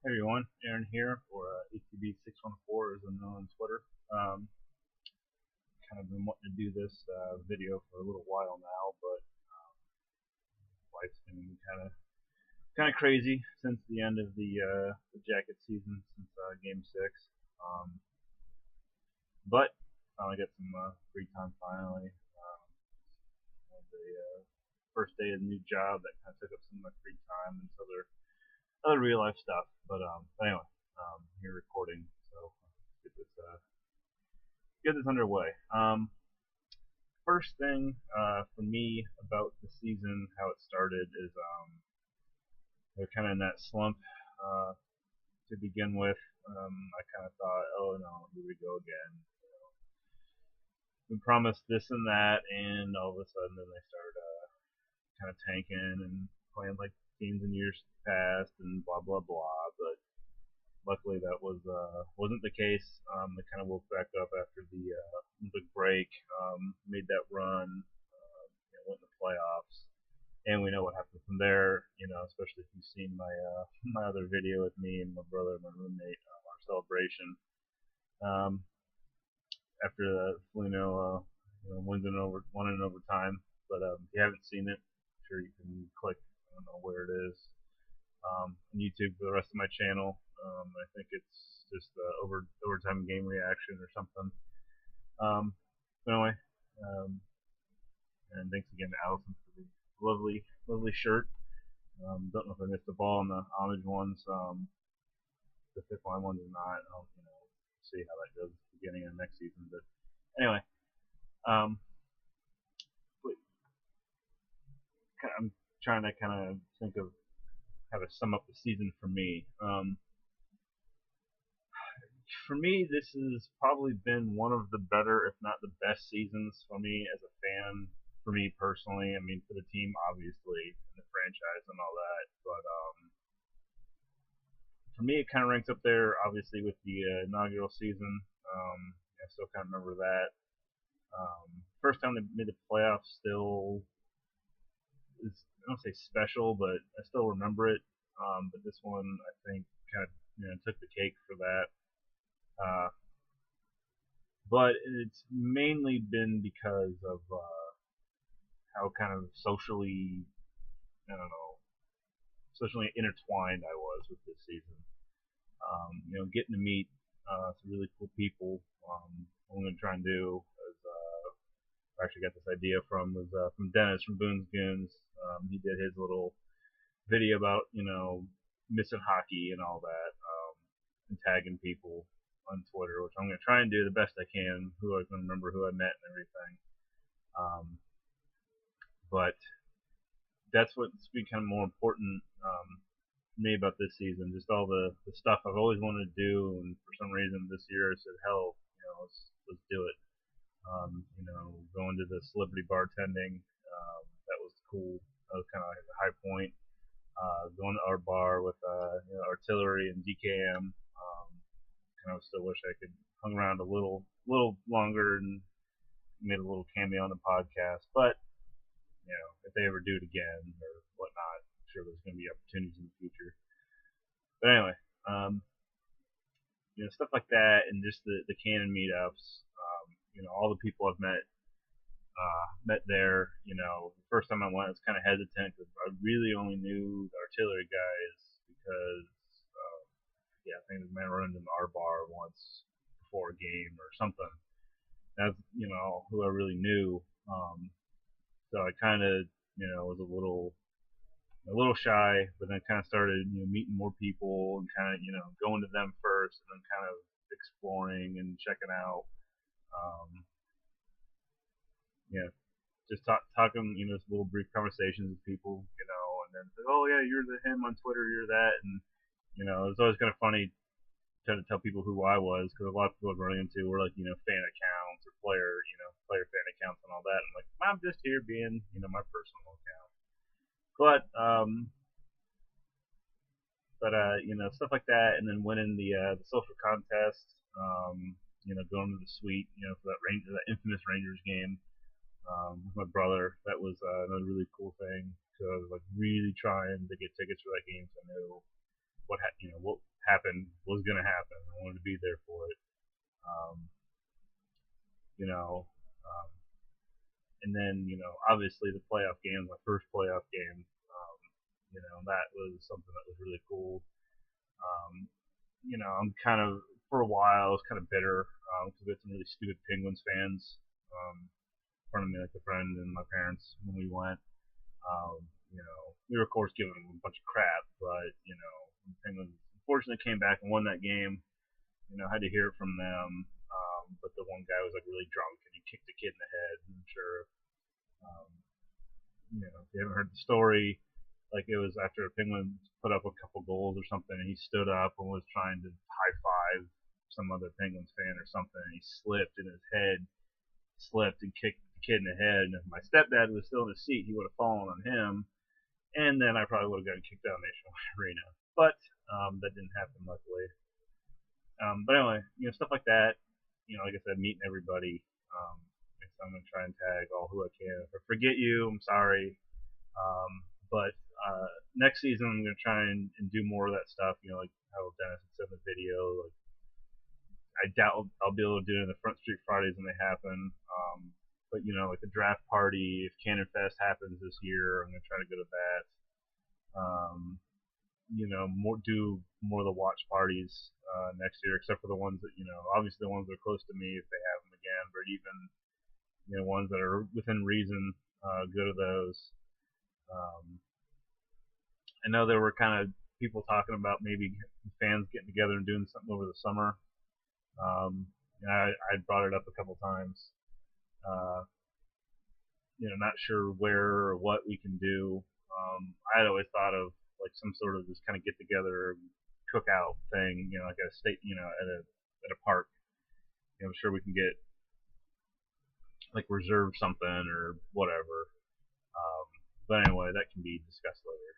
Hey everyone, Aaron here, or ATB614 as I'm known on Twitter. Kind of been wanting to do this video for a little while now, but life's been kind of crazy since the end of the Jacket season, since Game 6. Um, but finally got some free time finally. The first day of the new job that kind of took up some of my free time and some other real life stuff. But anyway, here recording, so let's get this underway. First thing for me about the season, how it started, is they're kind of in that slump to begin with. I kind of thought, oh no, here we go again. We promised this and that, and all of a sudden, then they started kind of tanking and playing like teams in years past, and blah blah blah. But luckily, that wasn't the case. They kind of woke back up after the Olympic break, made that run, went in the playoffs, and we know what happened from there. Especially if you've seen my my other video with me and my brother and my roommate, our celebration um, after the Foligno won in overtime. But if you haven't seen it, I'm sure you can click. I don't know where it is on YouTube for the rest of my channel. I think it's just overtime game reaction or something. But anyway, um, and thanks again to Allison for the lovely shirt. Don't know if I missed the ball on the homage ones. The fifth line one is not. I'll see how that goes at the beginning of next season. But anyway, um, I'm trying to kind of think of how to sum up the season for me. For me, this has probably been one of the better, if not the best seasons for me as a fan. For me personally, I mean, for the team, obviously, and the franchise and all that. But for me, it kind of ranks up there, obviously, with the inaugural season. I still kind of remember that. First time they made the playoffs still is, I don't say special, but I still remember it. But this one, I think, kind of took the cake for that. But it's mainly been because of how kind of I don't know, socially intertwined I was with this season. Getting to meet some really cool people. What I'm going to try and do is I actually got this idea was from Dennis from Boone's Goons. He did his little video about missing hockey and all that, and tagging people on Twitter, which I'm going to try and do the best I can. Who I can remember who I met and everything. But that's what's become more important for me about this season. Just all the stuff I've always wanted to do, and for some reason this year I said, hell, let's do it. Going to the celebrity bartending, that was cool. That was kind of like a high point. Going to our bar with Artillery and DKM. Kind of still wish I could hung around a little longer and made a little cameo on the podcast. But if they ever do it again or whatnot, I'm sure there's going to be opportunities in the future. But anyway, stuff like that, and just the canon meetups. All the people I've met there. The first time I went, I was kind of hesitant because I really only knew the Artillery guys because, I think the man run into our bar once before a game or something. That's who I really knew. So I kind of was a little shy, but then kind of started meeting more people and kind of going to them first, and then kind of exploring and checking out. Um, just talking, just little brief conversations with people, and then say, oh yeah, you're him on Twitter, you're that, and it was always kind of funny trying to tell people who I was because a lot of people I was running into were like fan accounts or player fan accounts and all that. I'm like, I'm just here being my personal account, but stuff like that, and then winning the social contest, going to the suite, for that infamous Rangers game with my brother. That was another really cool thing. So I was like really trying to get tickets for that game. So I knew happened was gonna happen. I wanted to be there for it. Um, you know, um, and then obviously the playoff game, my first playoff game. That was something that was really cool. Um, I'm kind of for a while I was kind of bitter because we had some really stupid Penguins fans in front of me, like a friend and my parents when we went. We were of course giving them a bunch of crap, but the Penguins unfortunately came back and won that game. Had to hear it from them. But the one guy was like really drunk and he kicked the kid in the head. I'm sure, um, if you haven't heard the story, like it was after the Penguins put up a couple goals or something, and he stood up and was trying to high five some other Penguins fan or something, and he slipped and his head slipped and kicked the kid in the head. And if my stepdad was still in his seat, he would have fallen on him, and then I probably would have gotten kicked out of Nationwide Arena. But that didn't happen, luckily. But anyway, stuff like that. Like I said, meeting everybody. So I'm gonna try and tag all who I can. If I forget you, I'm sorry. But next season I'm gonna try and do more of that stuff. Like how Dennis had said in the video. Like I doubt I'll be able to do it in the Front Street Fridays when they happen. But like the draft party, if Cannon Fest happens this year, I'm gonna try to go to that. Do more of the watch parties next year, except for the ones that obviously the ones that are close to me if they have them again, but even ones that are within reason, go to those. I know there were kind of people talking about maybe fans getting together and doing something over the summer. I brought it up a couple times. Not sure where or what we can do. I had always thought of like some sort of this kind of get together cookout thing, like at a state, at a park. I'm sure we can get like reserve something or whatever. But anyway, that can be discussed later.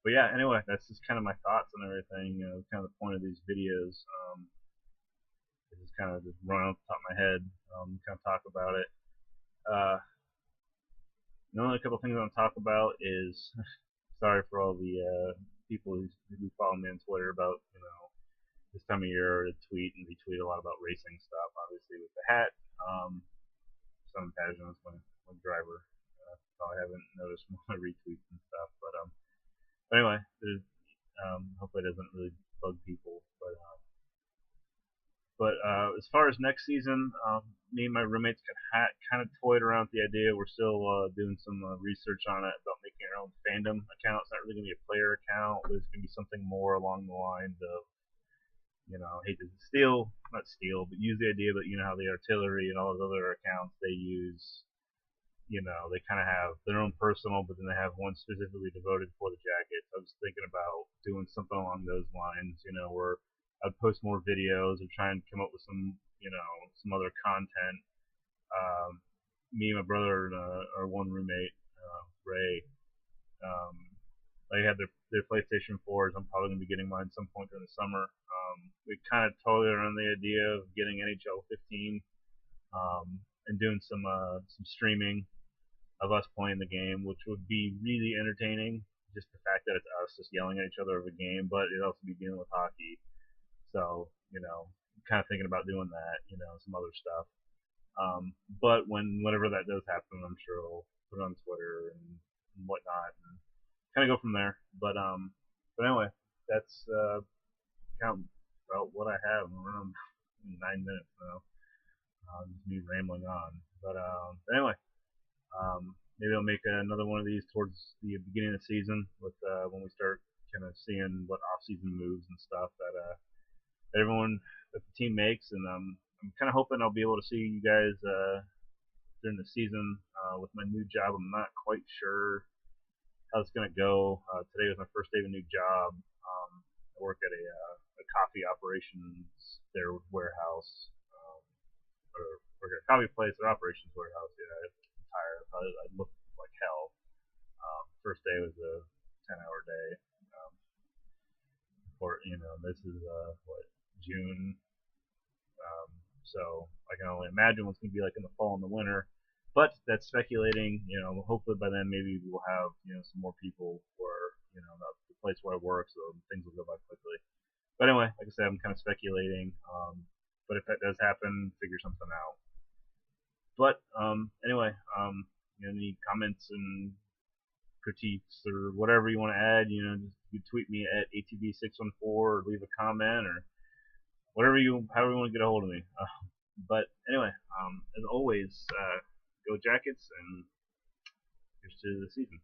But yeah, anyway, that's just kind of my thoughts on everything. Kind of the point of these videos. Just kind of just run off the top of my head, kind of talk about it. The only couple things I want to talk about is sorry for all the people who do follow me on Twitter about this time of year to tweet and retweet a lot about racing stuff. Obviously with the hat, some passion is my driver. Probably haven't noticed my retweets and stuff, but anyway, hopefully it doesn't really bug people. But as far as next season, me and my roommates kind of toyed around with the idea. We're still doing some research on it about making our own fandom account. It's not really going to be a player account, but it's going to be something more along the lines of, hate to not steal, but use the idea. But how the artillery and all those other accounts they use, they kind of have their own personal, but then they have one specifically devoted for the Jackets. I was thinking about doing something along those lines, where I'd post more videos or try and come up with some, some other content. Me and my brother and our one roommate, Ray, they had their PlayStation 4s. I'm probably going to be getting mine some point during the summer. We kind of toyed around the idea of getting NHL 15 and doing some streaming of us playing the game, which would be really entertaining. Just the fact that it's us just yelling at each other over a game, but it'd also be dealing with hockey. So, kind of thinking about doing that, some other stuff. But whenever that does happen, I'm sure I'll put it on Twitter and whatnot, and kind of go from there. But anyway, that's kind of about what I have. We're around 9 minutes now. Just me rambling on. But anyway, maybe I'll make another one of these towards the beginning of the season with when we start kind of seeing what off-season moves and stuff that everyone that the team makes, and I'm kind of hoping I'll be able to see you guys during the season with my new job. I'm not quite sure how it's gonna go. Today was my first day of a new job. I work at a coffee operations their warehouse, or work at a coffee place, their operations warehouse. Yeah, I'm tired. I look like hell. First day was a 10-hour day. Or this is what, June. So I can only imagine what's going to be like in the fall and the winter. But that's speculating. Hopefully by then maybe we'll have some more people, or the place where I work, so things will go by quickly. But anyway, like I said, I'm kind of speculating. But if that does happen, figure something out. But anyway, any comments and critiques or whatever you want to add, just you tweet me at atb614 or leave a comment or however you want to get a hold of me. But anyway, as always, go Jackets, and here's to the season.